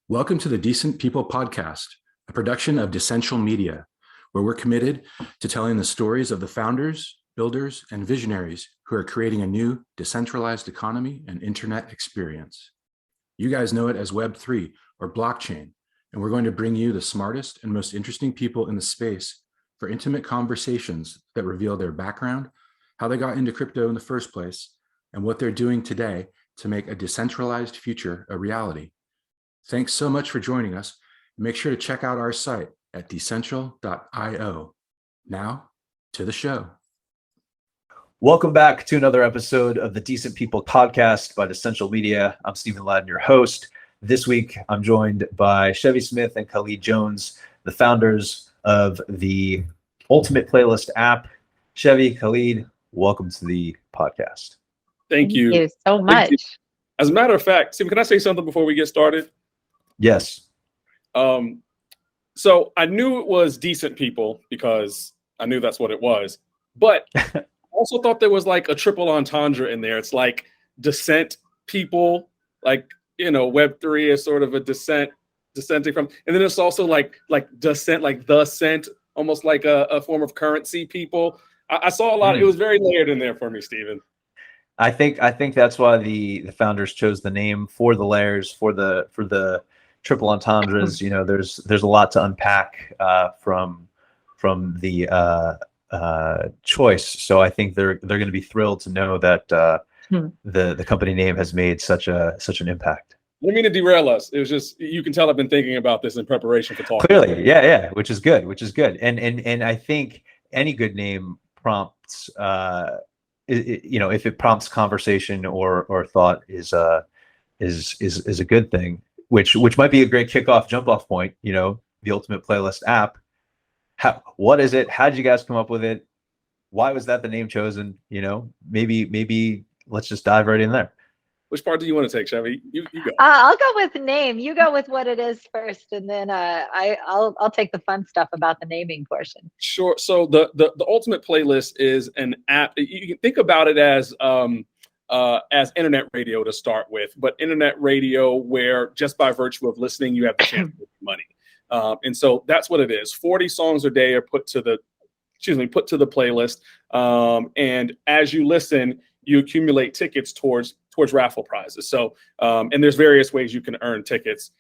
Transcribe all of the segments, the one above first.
Welcome to the Decent People podcast, a production of Decential Media, where we're committed to telling the stories of the founders, builders, and visionaries who are creating a new decentralized economy and internet experience. You guys know it as Web3 or blockchain, and we're going to bring you the smartest and most interesting people in the space for intimate conversations that reveal their background, how they got into crypto in the first place, and what they're doing today to make a decentralized future a reality. Thanks so much for joining us. Make sure to check out our site at decential.io. Now, to the show. Welcome back to another episode of the Decent People podcast by Decential Media. I'm Stephen Ladden, your host. This week, I'm joined by Chevy Smith and Khalid Jones, the founders of the Ultimate Playlist app. Chevy, Khalid, welcome to the podcast. Thank you. Thank you so much. As a matter of fact, Stephen, can I say something before we get started? Yes. So I knew it was Decent People because I knew that's what it was. But I also thought there was like a triple entendre in there. It's like DeCent People, like, you know, Web3 is sort of a dissenting from. And then it's also like DeCent, like the cent, almost like a form of currency people. I saw a lot. It was very layered in there for me, Stephen. I think that's why the founders chose the name for the layers, for the triple entendres. You know, there's a lot to unpack from the choice. So I think they're going to be thrilled to know that the company name has made such an impact. I didn't mean to derail us. It was just, you can tell I've been thinking about this in preparation for talking. Clearly, yeah, which is good. And I think any good name prompts, you know, if it prompts conversation or thought is a good thing, which might be a great kickoff jump off point. You know, the Ultimate Playlist app. What is it? How did you guys come up with it? Why was that the name chosen? You know, maybe let's just dive right in there. Which part do you want to take, Chevy? You go. I'll go with name. You go with what it is first, and then I'll take the fun stuff about the naming portion. Sure. So the Ultimate Playlist is an app. You can think about it as internet radio to start with, but internet radio where just by virtue of listening, you have the chance to make money. And so that's what it is. 40 songs a day are put to the playlist. And as you listen, you accumulate tickets towards raffle prizes. So, and there's various ways you can earn tickets.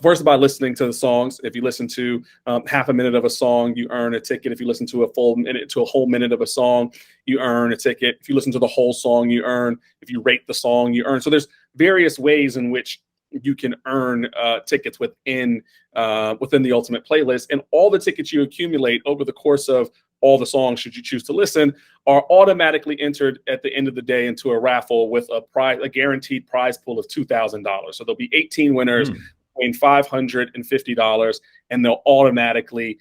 First, by listening to the songs. If you listen to half a minute of a song, you earn a ticket. If you listen to a whole minute of a song, you earn a ticket. If you listen to the whole song, you earn. If you rate the song, you earn. So there's various ways in which you can earn tickets within the Ultimate Playlist, and all the tickets you accumulate over the course of all the songs, should you choose to listen, are automatically entered at the end of the day into a raffle with a guaranteed prize pool of $2,000. So there'll be 18 winners between $550, and they'll automatically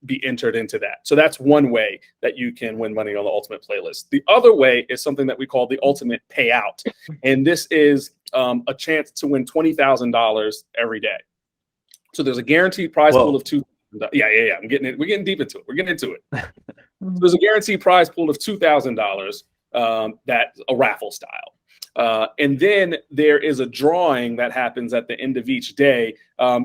be entered into that. So that's one way that you can win money on the Ultimate Playlist. The other way is something that we call the Ultimate Payout, and this is a chance to win $20,000 every day. So there's a guaranteed prize pool of $2,000. Yeah. We're getting deep into it. We're getting into it. So there's a guaranteed prize pool of $2,000 that's a raffle style. And then there is a drawing that happens at the end of each day.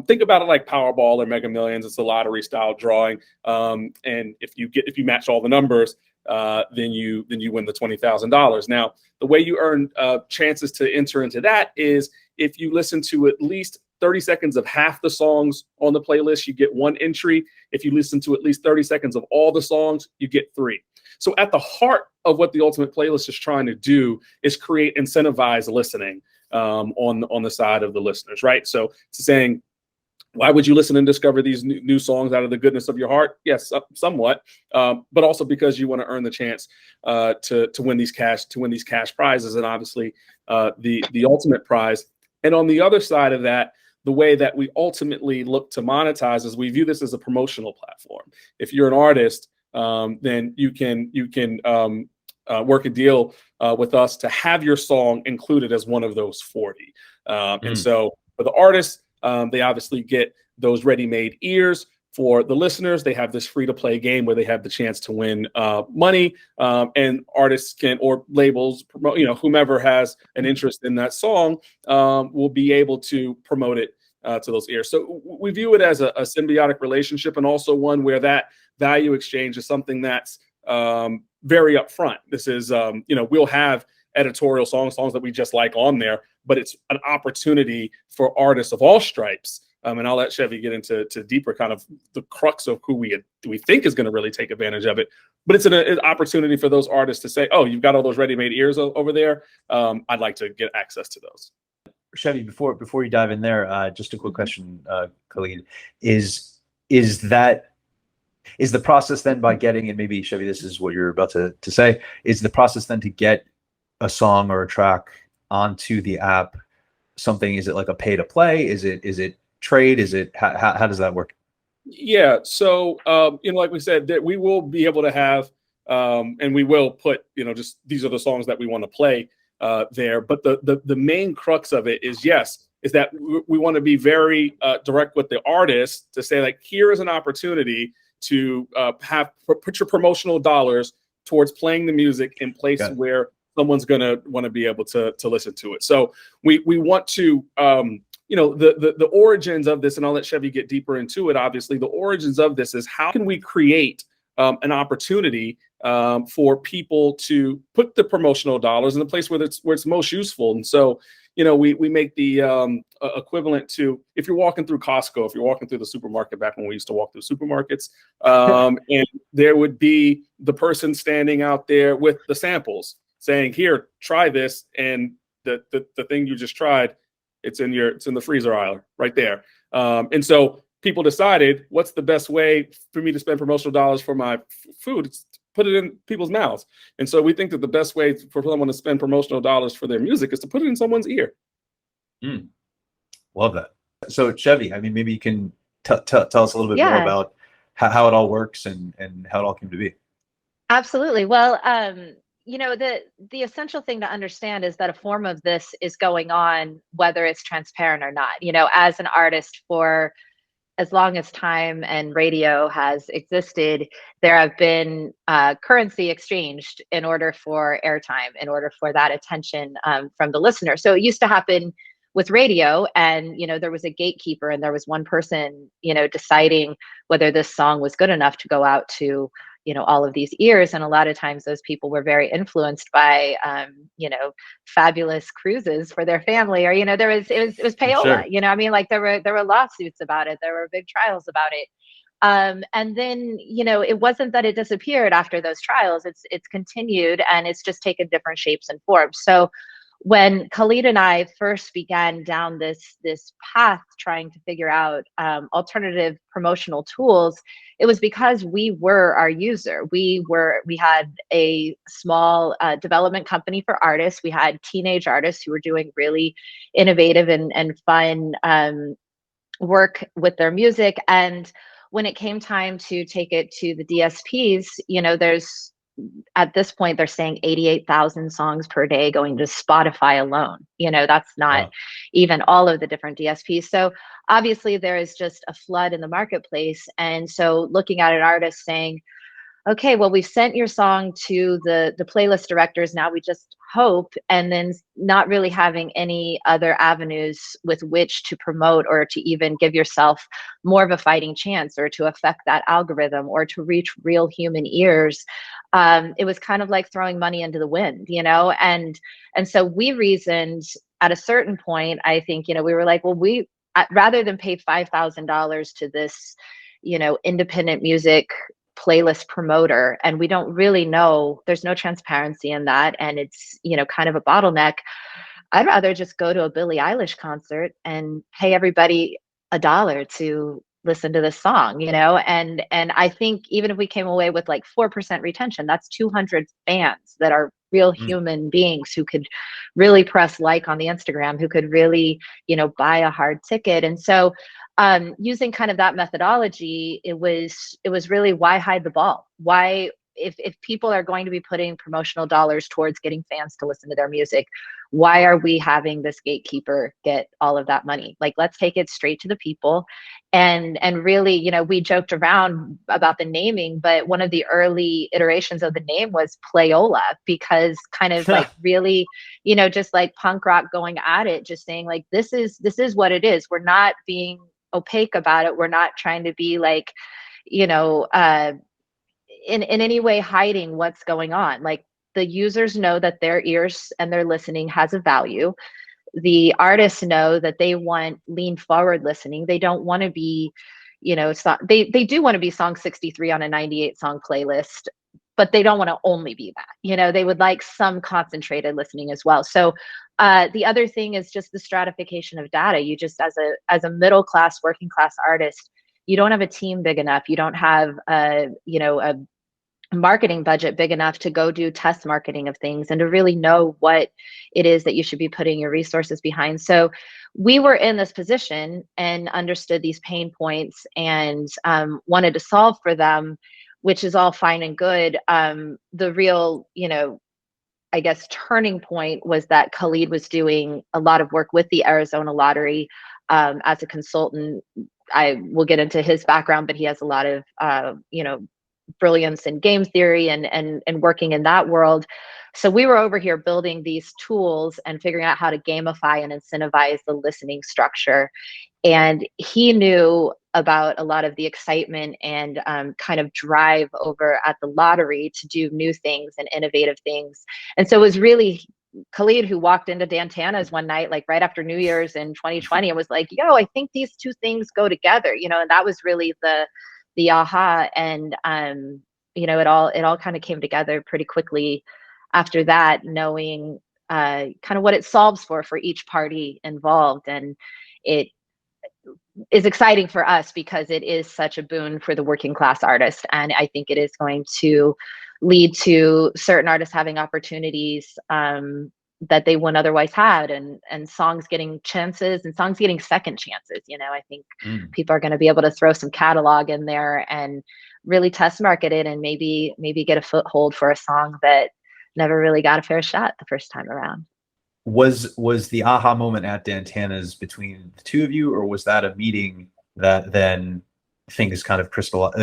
Think about it like Powerball or Mega Millions. It's a lottery style drawing. And if you match all the numbers, then you win the $20,000. Now, the way you earn chances to enter into that is if you listen to at least 30 seconds of half the songs on the playlist, you get one entry. If you listen to at least 30 seconds of all the songs, you get 3. So at the heart of what the Ultimate Playlist is trying to do is create incentivized listening on the side of the listeners, right? So it's saying, why would you listen and discover these new songs out of the goodness of your heart? Yes, somewhat, but also because you want to earn the chance to win these cash prizes, and obviously the ultimate prize. And on the other side of that, the way that we ultimately look to monetize is we view this as a promotional platform. If you're an artist, then you can work a deal with us to have your song included as one of those 40. And so for the artists, they obviously get those ready-made ears For the listeners, they have this free-to-play game where they have the chance to win money, and artists can, or labels, promote, whomever has an interest in that song will be able to promote it to those ears. So we view it as a symbiotic relationship, and also one where that value exchange is something that's very upfront. This is, we'll have editorial songs that we just like on there, but it's an opportunity for artists of all stripes. And I'll let Chevy get into deeper kind of the crux of who we think is going to really take advantage of it. But it's an opportunity for those artists to say, oh, you've got all those ready-made ears over there. I'd like to get access to those. Chevy, before you dive in there, just a quick question, Khalid, is the process then by getting, and maybe Chevy, this is what you're about to say, is the process then to get a song or a track onto the app something? Is it like a pay to play? Is it trade? Is it how does that work? Yeah, so like we said, that we will be able to have and we will put just these are the songs that we want to play there. But the main crux of it is that we want to be very direct with the artist to say, like, here is an opportunity to put your promotional dollars towards playing the music in place where someone's going to want to be able to listen to it. So we want to the origins of this, and I'll let Chevy get deeper into it. Obviously, the origins of this is how can we create an opportunity for people to put the promotional dollars in the place where it's most useful. And so, we make the equivalent to if you're walking through Costco, if you're walking through the supermarket back when we used to walk through supermarkets, and there would be the person standing out there with the samples saying, here, try this. And the thing you just tried, it's in the freezer aisle right there. And so people decided, what's the best way for me to spend promotional dollars for my food? It's to put it in people's mouths. And so we think that the best way for someone to spend promotional dollars for their music is to put it in someone's ear. Love that. So Chevy, I mean, maybe you can tell us a little bit more about how it all works and how it all came to be. Absolutely. Well, the essential thing to understand is that a form of this is going on, whether it's transparent or not. As an artist, for as long as time and radio has existed, there have been currency exchanged in order for airtime, in order for that attention from the listener. So it used to happen with radio, and there was a gatekeeper, and there was one person deciding whether this song was good enough to go out to all of these ears. And a lot of times those people were very influenced by fabulous cruises for their family, or it was payola. Sure. I mean, like there were lawsuits about it, there were big trials about it. And then it wasn't that it disappeared after those trials, it's continued, and it's just taken different shapes and forms. So when Khalid and I first began down this path trying to figure out alternative promotional tools, it was because we were our user. We had a small development company for artists. We had teenage artists who were doing really innovative and fun work with their music. And when it came time to take it to the DSPs, there's, at this point, they're saying 88,000 songs per day going to Spotify alone. That's not even all of the different DSPs. So obviously there is just a flood in the marketplace. And so looking at an artist saying, okay, well, we've sent your song to the playlist directors. Now we just hope, and then not really having any other avenues with which to promote or to even give yourself more of a fighting chance, or to affect that algorithm, or to reach real human ears. It was kind of like throwing money into the wind, and so we reasoned at a certain point, I think, we were like, well, rather than pay $5,000 to this, independent music playlist promoter, and we don't really know, there's no transparency in that, and it's kind of a bottleneck, I'd rather just go to a Billie Eilish concert and pay everybody $1 to listen to this song, and I think even if we came away with like 4% retention, that's 200 fans that are real human beings who could really press like on the Instagram, who could really buy a hard ticket. And so using kind of that methodology, it was really, why hide the ball? Why, if people are going to be putting promotional dollars towards getting fans to listen to their music, Why are we having this gatekeeper get all of that money? Like, let's take it straight to the people. And really, you know, we joked around about the naming, but one of the early iterations of the name was Playola, because kind of like really, you know, just like punk rock going at it, just saying like, this is what it is. We're not being opaque about it. We're not trying to be like, you know, in any way hiding what's going on. Like, the users know that their ears and their listening has a value. The artists know that they want lean forward listening. They don't want to be, you know, they do want to be song 63 on a 98 song playlist, but they don't want to only be that. You know, they would like some concentrated listening as well. So the other thing is just the stratification of data. You just, as a middle class, working class artist, you don't have a team big enough. You don't have you know, a marketing budget big enough to go do test marketing of things and to really know what it is that you should be putting your resources behind. So we were in this position and understood these pain points and wanted to solve for them, which is all fine and good. The real, you know, I guess turning point was that Khalid was doing a lot of work with the Arizona Lottery as a consultant. I will get into his background, but he has a lot of, you know, brilliance in game theory and working in that world. So we were over here building these tools and figuring out how to gamify and incentivize the listening structure. And he knew about a lot of the excitement and kind of drive over at the lottery to do new things and innovative things. And so it was really Khalid who walked into Dantana's one night, like right after New Year's in 2020, and was like, yo, I think these two things go together, you know. And that was really the aha. And you know, it all kind of came together pretty quickly after that, knowing kind of what it solves for each party involved. And it is exciting for us because it is such a boon for the working class artist. And I think it is going to lead to certain artists having opportunities that they wouldn't otherwise had, and songs getting chances and songs getting second chances. You know, I think people are going to be able to throw some catalog in there and really test market it, and maybe get a foothold for a song that never really got a fair shot the first time around. Was the aha moment at Dantana's between the two of you, or was that a meeting that then things kind of crystallized?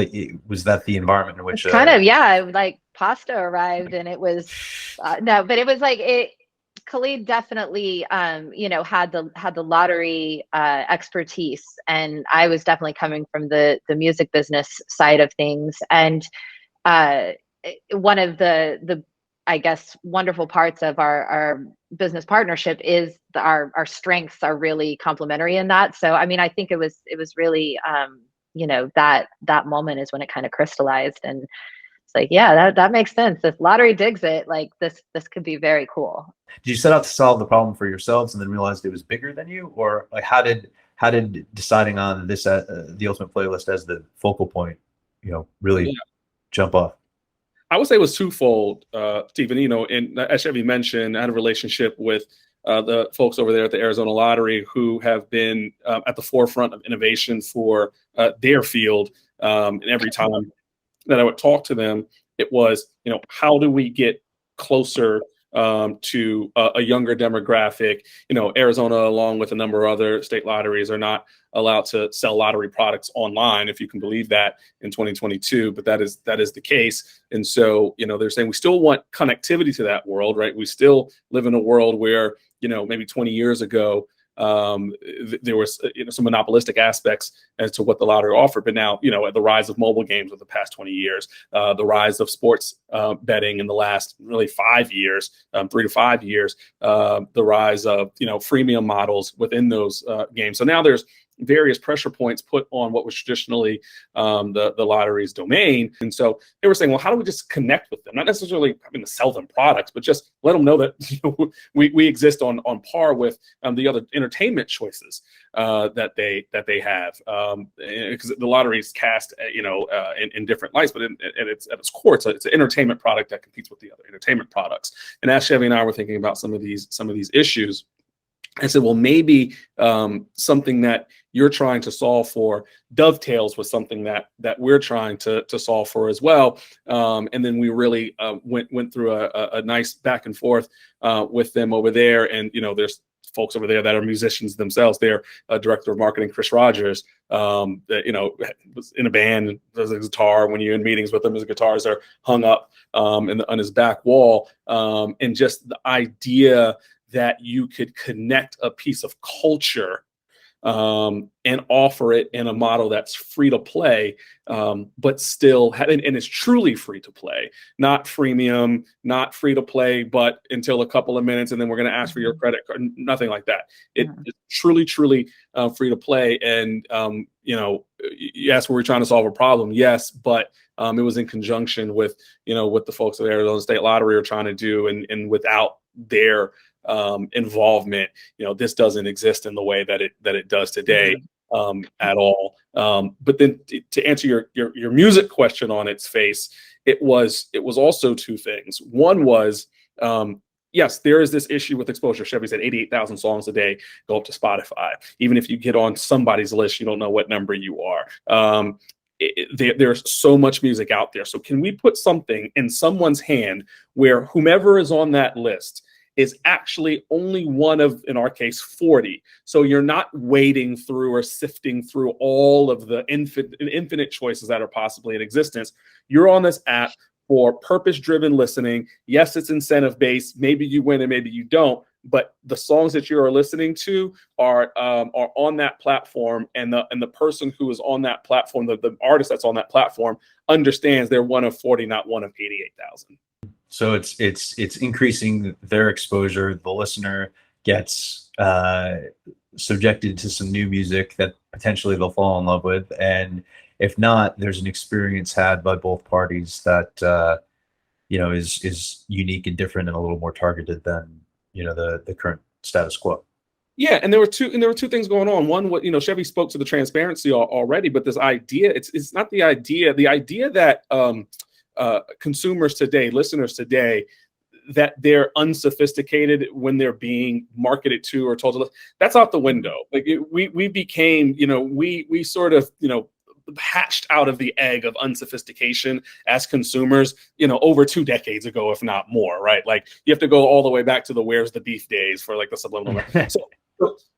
Was that the environment in which kind of, yeah, like pasta arrived and it was no, but it was like it. Khalid definitely, you know, had the lottery expertise, and I was definitely coming from the music business side of things. And one of the I guess wonderful parts of our business partnership is our strengths are really complementary in that. So I mean, I think it was really you know, that moment is when it kind of crystallized, and it's like, yeah, that makes sense. If lottery digs it, like this could be very cool. Did you set out to solve the problem for yourselves and then realized it was bigger than you, or like how did deciding on this the ultimate playlist as the focal point, you know, really jump off? I would say it was twofold, Stephen. You know, and as Shevy mentioned, I had a relationship with the folks over there at the Arizona Lottery who have been at the forefront of innovation for their field. And every time that I would talk to them, it was, you know, how do we get closer to a younger demographic? You know, Arizona, along with a number of other state lotteries, are not allowed to sell lottery products online, if you can believe that, in 2022. But that is the case. And so, you know, they're saying we still want connectivity to that world, right? We still live in a world where, you know, maybe 20 years ago, there was, you know, some monopolistic aspects as to what the lottery offered. But now, you know, the rise of mobile games of the past 20 years, the rise of sports betting in the last really 5 years, 3 to 5 years, the rise of, you know, freemium models within those games. So now there's various pressure points put on what was traditionally the lottery's domain. And so they were saying, well, how do we just connect with them? Not necessarily having to sell them products, but just let them know that, you know, we exist on par with the other entertainment choices that they have. Because the lottery is cast, you know, in different lights, but at its core, it's an entertainment product that competes with the other entertainment products. And as Shevy and I were thinking about some of these issues, I said, well, maybe something that you're trying to solve for dovetails with something that we're trying to solve for as well. And then we really went through a nice back and forth with them over there. And, there's folks over there that are musicians themselves. They're director of marketing, Chris Rogers, that, was in a band, does a guitar. When you're in meetings with him, his guitars are hung up on his back wall. And just the idea that you could connect a piece of culture and offer it in a model that's free to play, but still, and it's truly free to play, not freemium, not free to play, but until a couple of minutes, and then we're going to ask for your credit card. Nothing like that. It's truly free to play. And yes, we're trying to solve a problem. Yes, but it was in conjunction with what the folks at the Arizona State Lottery are trying to do, and without their involvement, this doesn't exist in the way that it does today at all. But then to answer your music question on its face, it was also two things. One was, yes, there is this issue with exposure. Chevy said 88,000 songs a day go up to Spotify. Even if you get on somebody's list, you don't know what number you are. There's so much music out there. So can we put something in someone's hand where whomever is on that list is actually only one of, in our case, 40. So you're not wading through or sifting through all of the infinite choices that are possibly in existence. You're on this app for purpose-driven listening. Yes, it's incentive-based. Maybe you win and maybe you don't, but the songs that you are listening to are on that platform, and the person who is on that platform, the artist that's on that platform, understands they're one of 40, not one of 88,000. So it's increasing their exposure. The listener gets subjected to some new music that potentially they'll fall in love with, and if not, there's an experience had by both parties that is unique and different and a little more targeted than the current status quo. Yeah, and there were two things going on. One, what Chevy spoke to the transparency already, but this idea, it's not the idea that consumers today, listeners today, that they're unsophisticated when they're being marketed to or told to. That's out the window. Like we became, we sort of, hatched out of the egg of unsophistication as consumers, over 2 decades ago, if not more, right? Like you have to go all the way back to the "Where's the Beef" days for like the subliminal.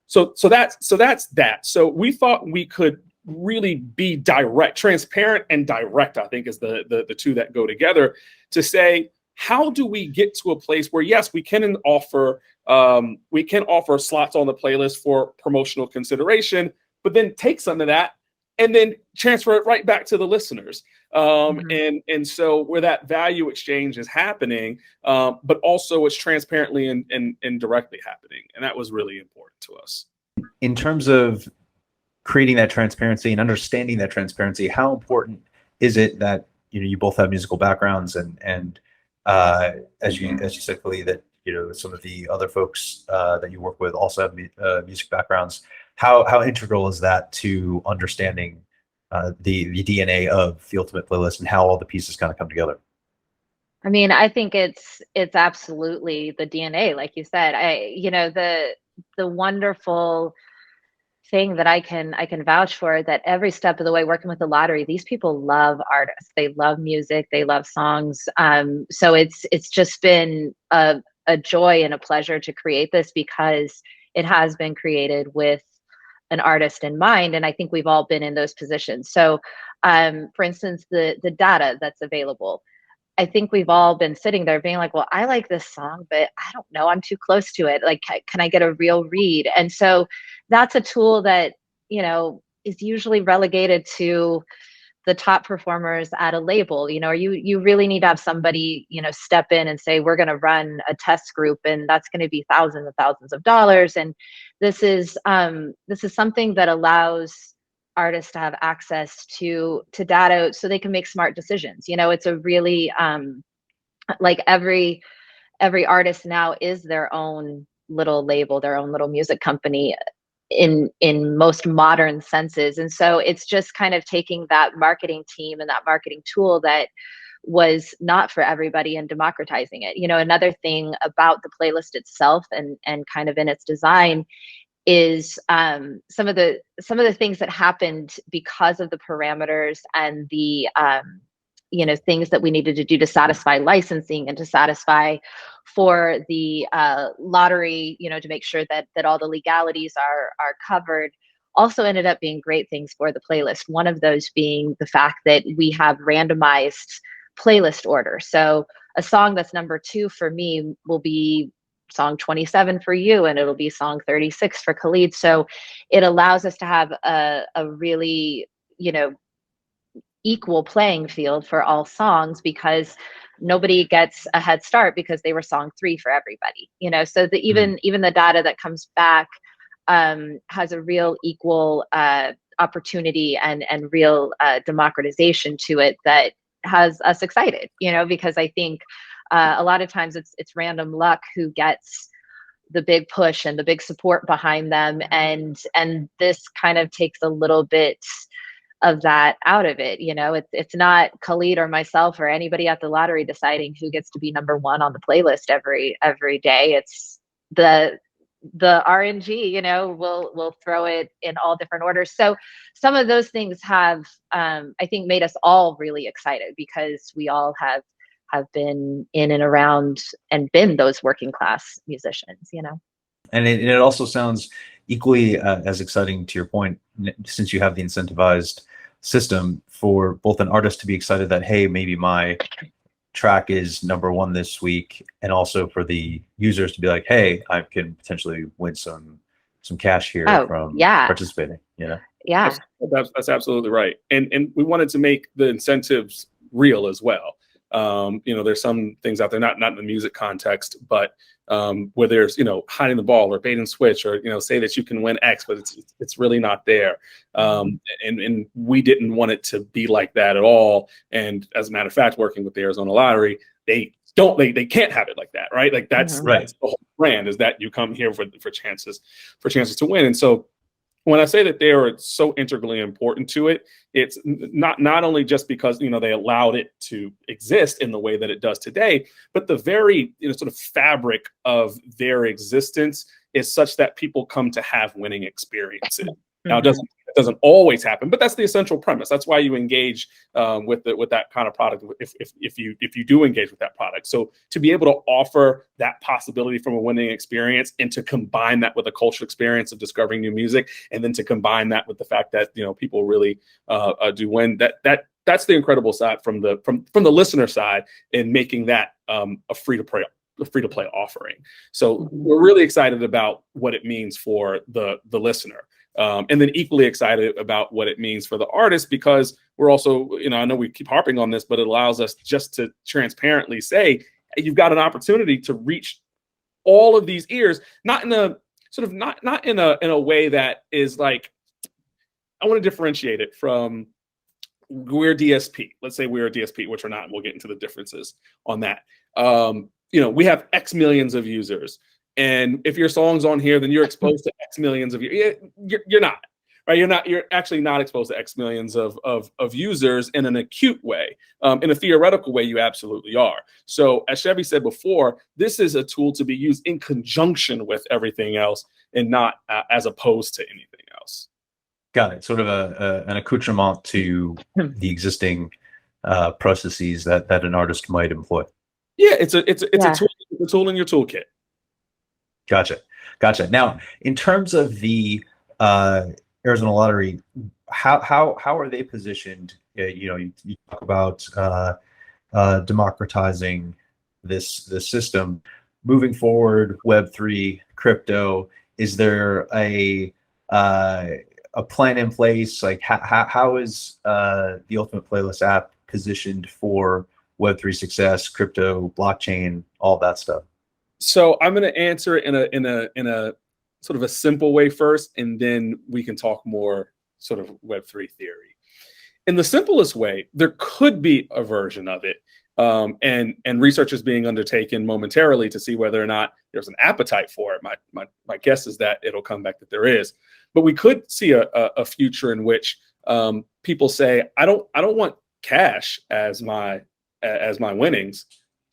So that's that. So we thought we could really be direct, transparent and direct, I think is the two that go together, to say, how do we get to a place where, yes, we can offer slots on the playlist for promotional consideration, but then take some of that and then transfer it right back to the listeners. And so where that value exchange is happening, but also it's transparently and directly happening. And that was really important to us. In terms of creating that transparency and understanding that transparency, how important is it that you both have musical backgrounds, and as you said, Khalid, that some of the other folks that you work with also have music backgrounds. How integral is that to understanding the DNA of the Ultimate Playlist and how all the pieces kind of come together? I mean, I think it's absolutely the DNA, like you said. The wonderful thing that I can vouch for, that every step of the way working with the lottery, these people love artists, they love music, they love songs. So it's just been a joy and a pleasure to create this, because it has been created with an artist in mind, and I think we've all been in those positions. So for instance, the data that's available, I think we've all been sitting there being like, well, I like this song, but I don't know, I'm too close to it. Like, can I get a real read? And so that's a tool that, is usually relegated to the top performers at a label, or you really need to have somebody, step in and say, we're going to run a test group, and that's going to be thousands and thousands of dollars. And this is something that allows artists to have access to data so they can make smart decisions. It's a really like every artist now is their own little label, their own little music company in most modern senses. And so it's just kind of taking that marketing team and that marketing tool that was not for everybody and democratizing it. Another thing about the playlist itself and kind of in its design is some of the things that happened because of the parameters and the things that we needed to do to satisfy licensing and to satisfy for the lottery, to make sure that all the legalities are covered, also ended up being great things for the playlist. One of those being the fact that we have randomized playlist order. So a song that's number 2 for me will be song 27 for you, and it'll be song 36 for Khalid. So it allows us to have a really, equal playing field for all songs, because nobody gets a head start because they were song 3 for everybody. So even the data that comes back has a real equal opportunity and real democratization to it that has us excited, because I think a lot of times it's random luck who gets the big push and the big support behind them, and this kind of takes a little bit of that out of it. It's not Khalid or myself or anybody at the lottery deciding who gets to be number 1 on the playlist every day. It's the RNG, will throw it in all different orders. So some of those things have, I think, made us all really excited, because we all have been in and around and been those working class musicians, And it also sounds equally as exciting, to your point, since you have the incentivized system, for both an artist to be excited that, hey, maybe my track is number 1 this week, and also for the users to be like, hey, I can potentially win some cash here from participating. Yeah, that's absolutely right. And we wanted to make the incentives real as well. There's some things out there, not in the music context, but where there's, hiding the ball or bait and switch, or, say that you can win X, but it's really not there. And we didn't want it to be like that at all. And as a matter of fact, working with the Arizona Lottery, they can't have it like that, right? Like that's the whole brand, is that you come here for chances to win. And so when I say that they are so integrally important to it, it's not only just because they allowed it to exist in the way that it does today, but the very sort of fabric of their existence is such that people come to have winning experiences. Now, it doesn't always happen, but that's the essential premise. That's why you engage with that kind of product, if you do engage with that product. So to be able to offer that possibility from a winning experience, and to combine that with a cultural experience of discovering new music, and then to combine that with the fact that people really do win, that's the incredible side from the listener side, in making that a free to play offering. So we're really excited about what it means for the listener. And then equally excited about what it means for the artist, because we're also, I know we keep harping on this, but it allows us just to transparently say, hey, you've got an opportunity to reach all of these ears, not in a sort of not in a way that is like, I want to differentiate it from, we're DSP. Let's say we're a DSP, which we're not. We'll get into the differences on that. We have X millions of users. And if your song's on here, then you're exposed to X millions of you're not, right? You're actually not exposed to X millions of users in an acute way. In a theoretical way, you absolutely are. So as Chevy said before, this is a tool to be used in conjunction with everything else, and not as opposed to anything else. Got it. Sort of an accoutrement to the existing processes that an artist might employ. Yeah, it's a tool in your toolkit. Gotcha. Now, in terms of the Arizona Lottery, how are they positioned? You talk about democratizing this system. Moving forward, Web3, crypto, is there a plan in place? Like how is the Ultimate Playlist app positioned for Web3 success, crypto, blockchain, all that stuff? So I'm going to answer it in a sort of a simple way first, and then we can talk more sort of Web3 theory. In the simplest way, there could be a version of it, and research is being undertaken momentarily to see whether or not there's an appetite for it. My guess is that it'll come back that there is, but we could see a future in which people say, I don't want cash as my as my winnings,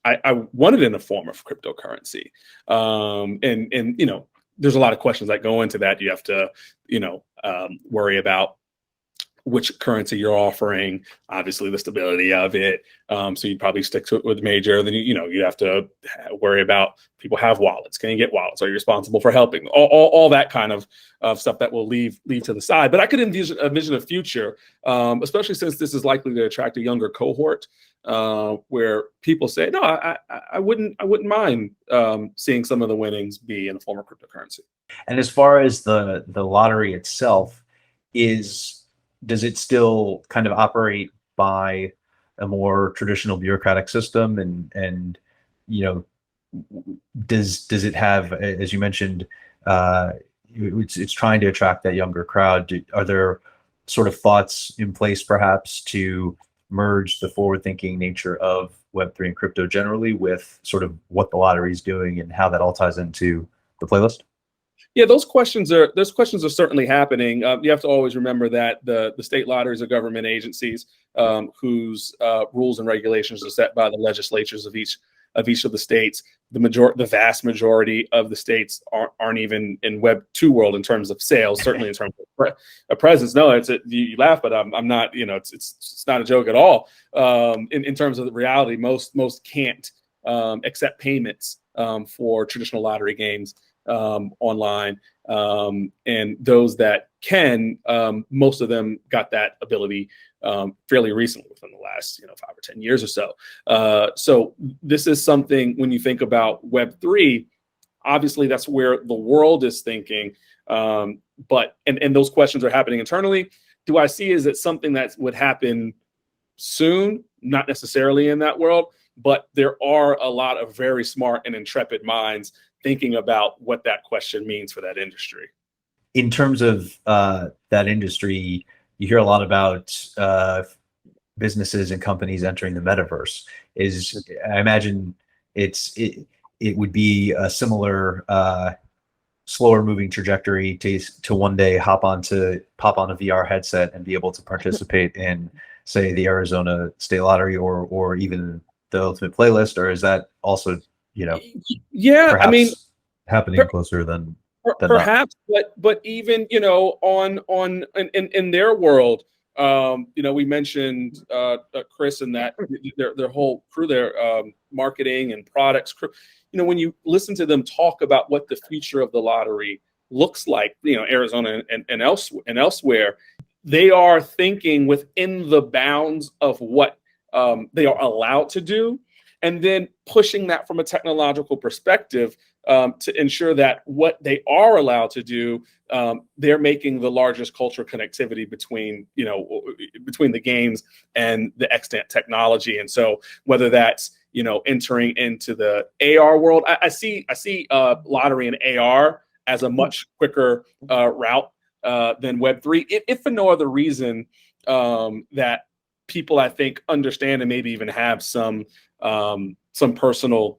I want it in the form of cryptocurrency. And you know, there's a lot of questions that go into that. You have to, you know, worry about which currency you're offering, obviously the stability of it. So you'd probably stick to it with major. Then you know, you have to worry about people have wallets. Can you get wallets? Are you responsible for helping? All that kind of stuff that will leave to the side. But I could envision a future, especially since this is likely to attract a younger cohort, where people say, no, I wouldn't mind seeing some of the winnings be in a form of cryptocurrency. And as far as the lottery itself, does it still kind of operate by a more traditional bureaucratic system? And you know, does it have, as you mentioned, it's trying to attract that younger crowd? Are there sort of thoughts in place perhaps to merge the forward-thinking nature of Web3 and crypto generally with sort of what the lottery is doing and how that all ties into the playlist? Yeah, those questions are certainly happening. You have to always remember that the state lotteries are government agencies whose rules and regulations are set by the legislatures of each of the states. The vast majority of the states aren't even in Web 2 world in terms of sales. Certainly in terms of presence. No, you laugh, but I'm not. You know, it's not a joke at all. In terms of the reality, most can't accept payments for traditional lottery games online, and those that can, most of them got that ability fairly recently, within the last 5 or 10 years or so. So this is something, when you think about Web3, obviously that's where the world is thinking, but those questions are happening internally. Do I see is it something that would happen soon? Not necessarily in that world, but there are a lot of very smart and intrepid minds thinking about what that question means for that industry. In terms of that industry, you hear a lot about businesses and companies entering the metaverse. I imagine it would be a similar slower moving trajectory to one day pop on a VR headset and be able to participate in, say, the Arizona State Lottery or even the Ultimate Playlist? Or is that also, yeah, I mean, happening closer than perhaps, but even on in their world, we mentioned Chris and that their whole crew, their marketing and products crew. When you listen to them talk about what the future of the lottery looks like, Arizona and elsewhere, they are thinking within the bounds of what they are allowed to do, and then pushing that from a technological perspective to ensure that what they are allowed to do, they're making the largest cultural connectivity between the games and the extant technology. And so whether that's entering into the AR world, I see lottery and AR as a much quicker route than Web3, if for no other reason that people, I think, understand and maybe even have some personal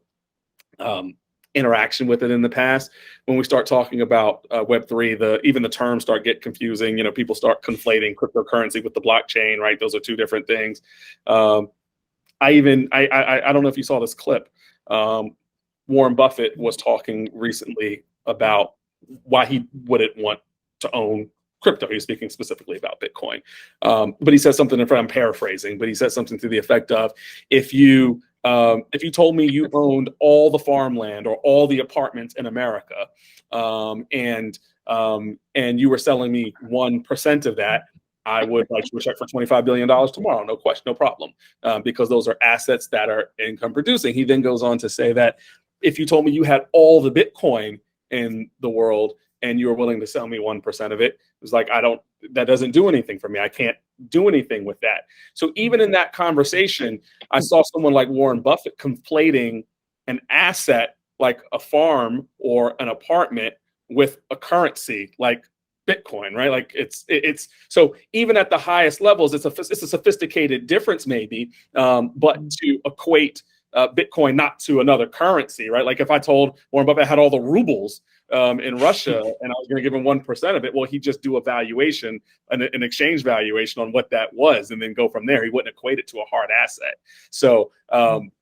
interaction with it in the past. When we start talking about Web3, even the terms start get confusing. People start conflating cryptocurrency with the blockchain, right? Those are two different things. I don't know if you saw this clip. Warren Buffett was talking recently about why he wouldn't want to own crypto. He was speaking specifically about Bitcoin. But he said something, I'm paraphrasing, but he said something to the effect of, if you told me you owned all the farmland or all the apartments in America, and you were selling me 1% of that, I would like you a check for $25 billion tomorrow. No question, no problem, because those are assets that are income producing. He then goes on to say that if you told me you had all the Bitcoin in the world and you were willing to sell me 1% of it, it was like, that doesn't do anything for me. I can't do anything with that. So even in that conversation, I saw someone like Warren Buffett conflating an asset like a farm or an apartment with a currency like Bitcoin, right? Like it's so even at the highest levels, it's a sophisticated difference maybe, but to equate Bitcoin not to another currency, right? Like if I told Warren Buffett I had all the rubles in Russia, and I was going to give him 1% of it. Well, he'd just do a valuation, an exchange valuation on what that was, and then go from there. He wouldn't equate it to a hard asset. So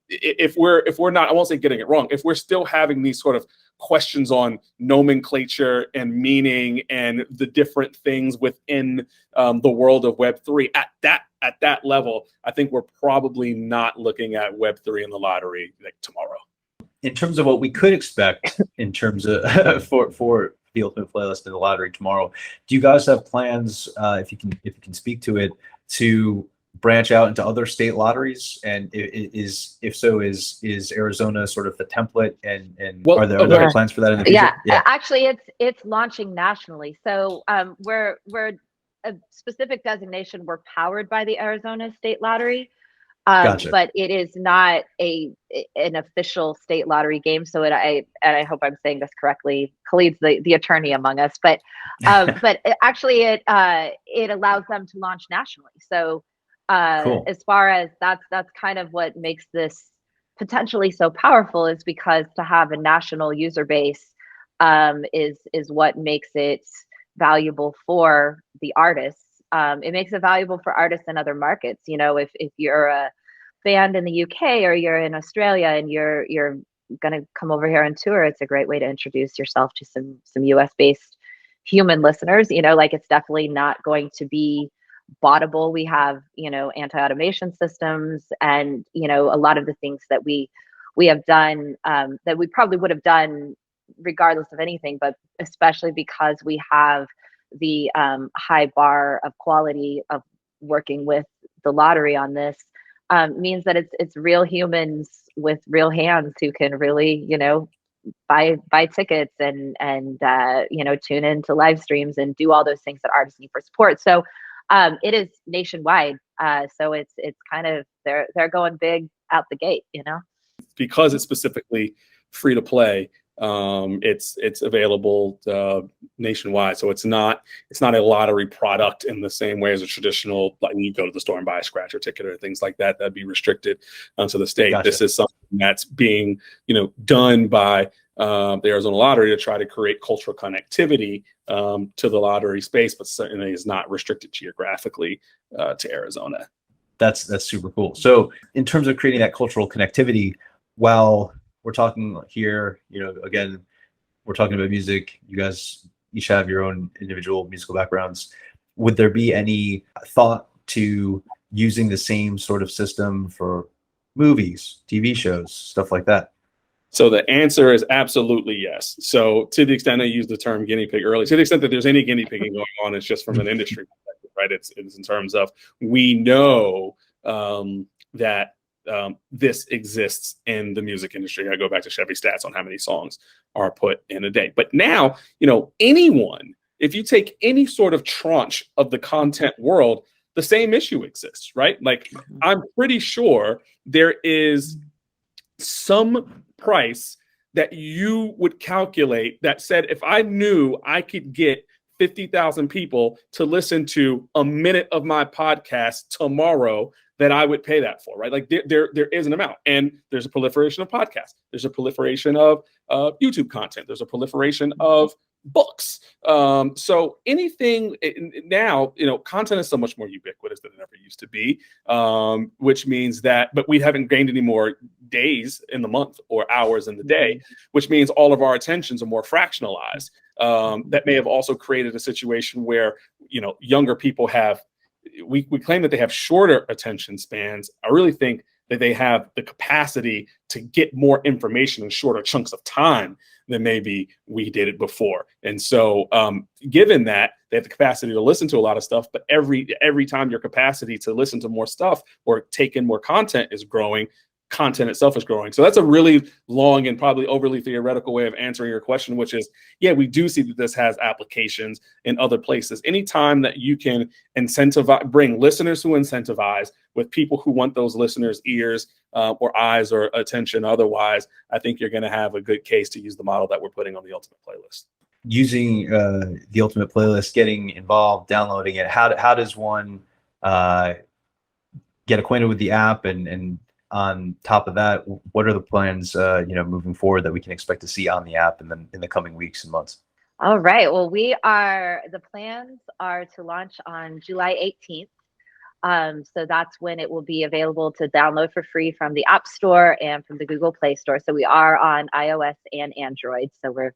if we're not, I won't say getting it wrong, if we're still having these sort of questions on nomenclature and meaning and the different things within the world of Web3 at that level, I think we're probably not looking at Web3 in the lottery like tomorrow. In terms of what we could expect in terms of for the Ultimate Playlist in the lottery tomorrow, do you guys have plans, if you can speak to it, to branch out into other state lotteries? And if so, is Arizona sort of the template? And Well, are there plans for that in the future? Yeah, actually, it's launching nationally. So we're a specific designation. We're powered by the Arizona State Lottery. Gotcha. But it is not an official state lottery game. So I hope I'm saying this correctly. Khalid's the attorney among us, but actually it allows them to launch nationally. So Cool. as far as that's kind of what makes this potentially so powerful, is because to have a national user base is what makes it valuable for the artists. It makes it valuable for artists in other markets. You know, if you're a band in the UK or you're in Australia and you're gonna come over here and tour, it's a great way to introduce yourself to some US based human listeners. You know, like, it's definitely not going to be bottable. We have, you know, anti-automation systems and, you know, a lot of the things that we have done that we probably would have done regardless of anything, but especially because we have the high bar of quality of working with the lottery on this, means that it's real humans with real hands who can really, you know, buy tickets and you know, tune into live streams and do all those things that artists need for support. So it is nationwide. So it's kind of, they're going big out the gate, you know, because it's specifically free to play. It's available nationwide, so it's not a lottery product in the same way as a traditional, like you go to the store and buy a scratcher ticket or things like that. That'd be restricted to the state. Gotcha. This is something that's being, you know, done by the Arizona Lottery to try to create cultural connectivity to the lottery space, but certainly is not restricted geographically to Arizona. That's super cool. So in terms of creating that cultural connectivity, while we're talking here, you know, again, we're talking about music. You guys each have your own individual musical backgrounds. Would there be any thought to using the same sort of system for movies, TV shows, stuff like that? So the answer is absolutely yes. So to the extent I used the term guinea pig earlier, to the extent that there's any guinea pigging going on, it's just from an industry perspective, right? It's in terms of, we know that this exists in the music industry. I go back to Chevy stats on how many songs are put in a day. But now, you know, anyone, if you take any sort of tranche of the content world, the same issue exists, right? Like, I'm pretty sure there is some price that you would calculate that said, if I knew I could get 50,000 people to listen to a minute of my podcast tomorrow, that I would pay that for, right? Like, there is an amount, and there's a proliferation of podcasts. There's a proliferation of YouTube content. There's a proliferation of books. So anything now, you know, content is so much more ubiquitous than it ever used to be, which means that, but we haven't gained any more days in the month or hours in the day, which means all of our attentions are more fractionalized. That may have also created a situation where, you know, younger people have, we claim that they have shorter attention spans. I really think that they have the capacity to get more information in shorter chunks of time than maybe we did it before. And so given that, they have the capacity to listen to a lot of stuff, but every time your capacity to listen to more stuff or take in more content is growing, content itself is growing. So that's a really long and probably overly theoretical way of answering your question, which is, yeah, we do see that this has applications in other places. Anytime that you can incentivize, bring listeners who incentivize with people who want those listeners' ears or eyes or attention otherwise, I think you're going to have a good case to use the model that we're putting on the Ultimate Playlist. Using the Ultimate Playlist, getting involved, downloading it, how does one get acquainted with the app and on top of that, what are the plans, moving forward that we can expect to see on the app in the coming weeks and months? All right. Well, the plans are to launch on July 18th. So that's when it will be available to download for free from the App Store and from the Google Play Store. So we are on iOS and Android. So we're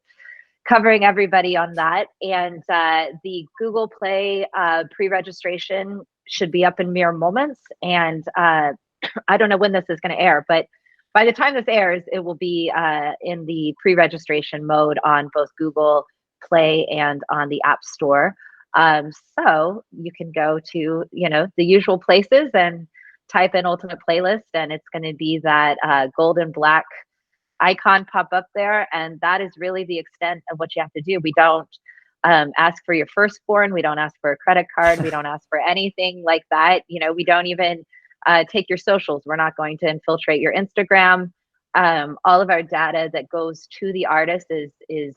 covering everybody on that. And the Google Play pre-registration should be up in mere moments. And I don't know when this is going to air, but by the time this airs, it will be in the pre-registration mode on both Google Play and on the App Store. So you can go to, the usual places and type in Ultimate Playlist, and it's going to be that golden black icon pop up there. And that is really the extent of what you have to do. We don't ask for your firstborn. We don't ask for a credit card. We don't ask for anything like that. We don't even take your socials. We're not going to infiltrate your Instagram. All of our data that goes to the artist is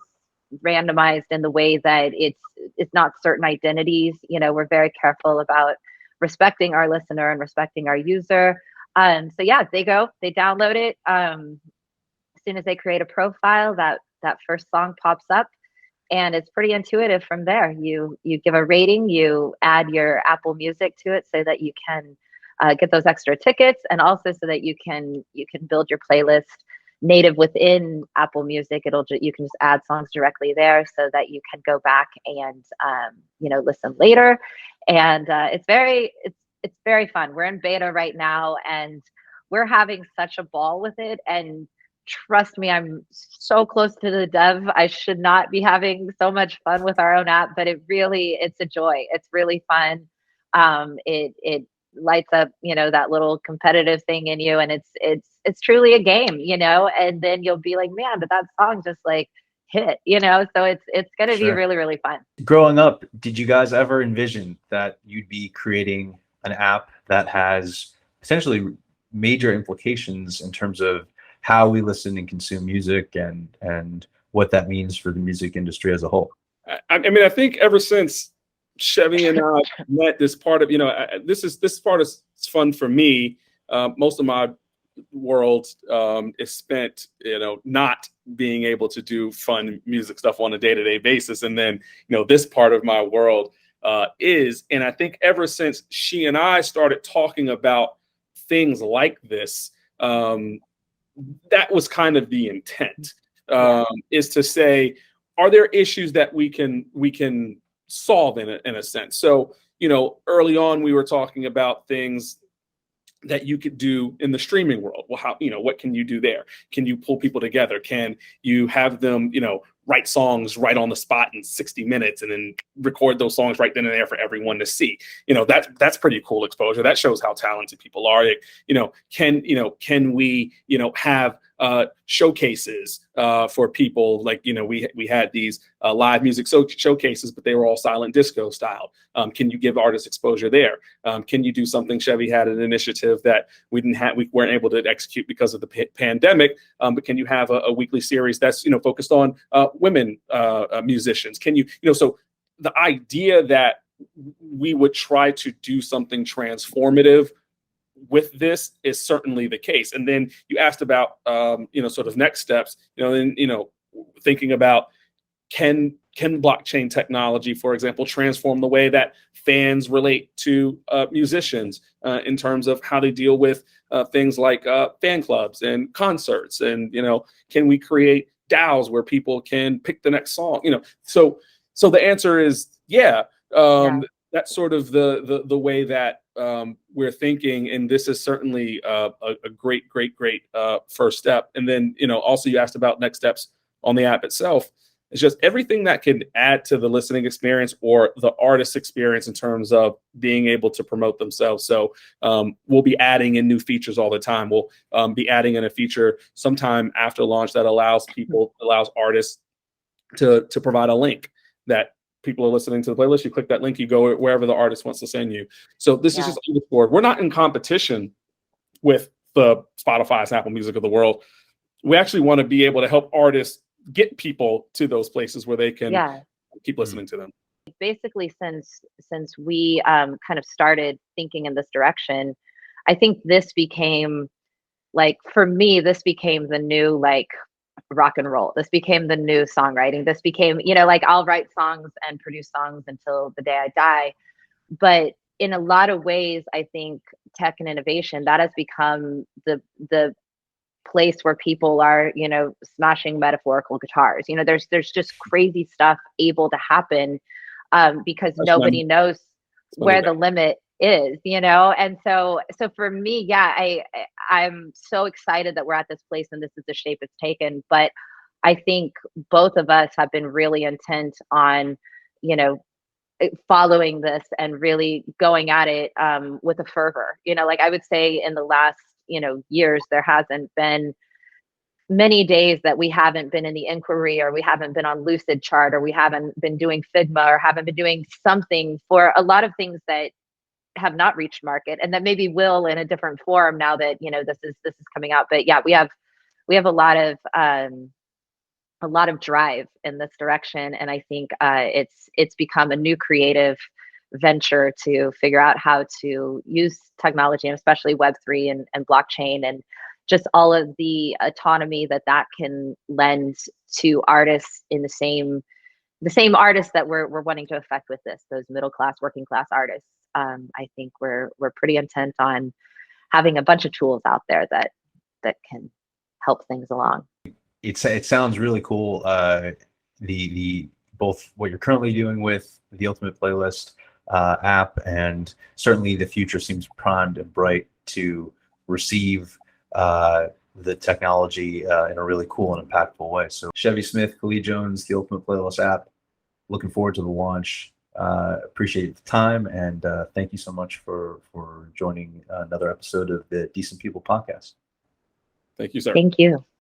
randomized in the way that it's not certain identities. We're very careful about respecting our listener and respecting our user. So yeah, they download it. As soon as they create a profile, that first song pops up, and it's pretty intuitive from there. You give a rating, you add your Apple Music to it so that you can get those extra tickets, and also so that you can build your playlist native within Apple Music. You can just add songs directly there so that you can go back and listen later. And it's very fun. We're in beta right now, and we're having such a ball with it. And trust me, I'm so close to the dev. I should not be having so much fun with our own app, but it's a joy. It's really fun. It lights up, that little competitive thing in you, and it's truly a game, and then you'll be like, man, but that song just like hit, so it's going to be really, really fun. Growing up, did you guys ever envision that you'd be creating an app that has essentially major implications in terms of how we listen and consume music and what that means for the music industry as a whole? I mean, I think ever since Chevy and I met, this part of, this part is fun for me. Most of my world is spent, not being able to do fun music stuff on a day-to-day basis. And then, this part of my world and I think ever since she and I started talking about things like this, that was kind of the intent, is to say, are there issues that we can solve in a sense? So, early on we were talking about things that you could do in the streaming world. Well, how, what can you do there? Can you pull people together? Can you have them, write songs right on the spot in 60 minutes and then record those songs right then and there for everyone to see? That's pretty cool exposure. That shows how talented people are. Can we, have showcases for people? Like, we had these live music showcases, but they were all silent disco styled. Can you give artists exposure there? Can you do something? Chevy had an initiative that we weren't able to execute because of the pandemic, but can you have a weekly series that's focused on women musicians? Can you, so the idea that we would try to do something transformative with this is certainly the case. And then you asked about sort of next steps, thinking about can blockchain technology, for example, transform the way that fans relate to musicians in terms of how they deal with things like fan clubs and concerts, and can we create DAOs where people can pick the next song? So the answer is that's sort of the way that we're thinking, and this is certainly a great first step. And then also you asked about next steps on the app itself. It's just everything that can add to the listening experience or the artist experience in terms of being able to promote themselves. So we'll be adding in new features all the time. We'll be adding in a feature sometime after launch that allows artists to provide a link that people are listening to the playlist. You click that link, you go wherever the artist wants to send you. So this is just underscored. We're not in competition with the Spotify's, Apple Music of the world. We actually want to be able to help artists get people to those places where they can keep listening to them. Basically, since we kind of started thinking in this direction, I think this became like for me, this became the new like rock and roll. This became the new songwriting. This became, you know, like I'll write songs and produce songs until the day I die. But in a lot of ways, I think tech and innovation, that has become the place where people are, you know, smashing metaphorical guitars. You know, there's just crazy stuff able to happen because That's nobody knows where the Monday. limit is, you know. And so for me, yeah, I'm so excited that we're at this place and this is the shape it's taken. But I think both of us have been really intent on, you know, following this and really going at it with a fervor. You know, like I would say in the last, you know, years, there hasn't been many days that we haven't been in the inquiry, or we haven't been on Lucid Chart, or we haven't been doing Figma, or haven't been doing something for a lot of things that have not reached market and that maybe will in a different form now that, you know, this is coming out. But yeah, we have a lot of drive in this direction, and I think it's become a new creative venture to figure out how to use technology, and especially Web3 and blockchain, and just all of the autonomy that can lend to artists in the same artists that we're wanting to affect with this, those middle class, working class artists. I think we're pretty intent on having a bunch of tools out there that can help things along. It sounds really cool. The both what you're currently doing with the Ultimate Playlist app, and certainly the future seems primed and bright to receive the technology in a really cool and impactful way. So Chevy Smith, Khalid Jones, the Ultimate Playlist app. Looking forward to the launch. Appreciate the time, and thank you so much for joining another episode of the Decent People podcast. Thank you, sir. Thank you.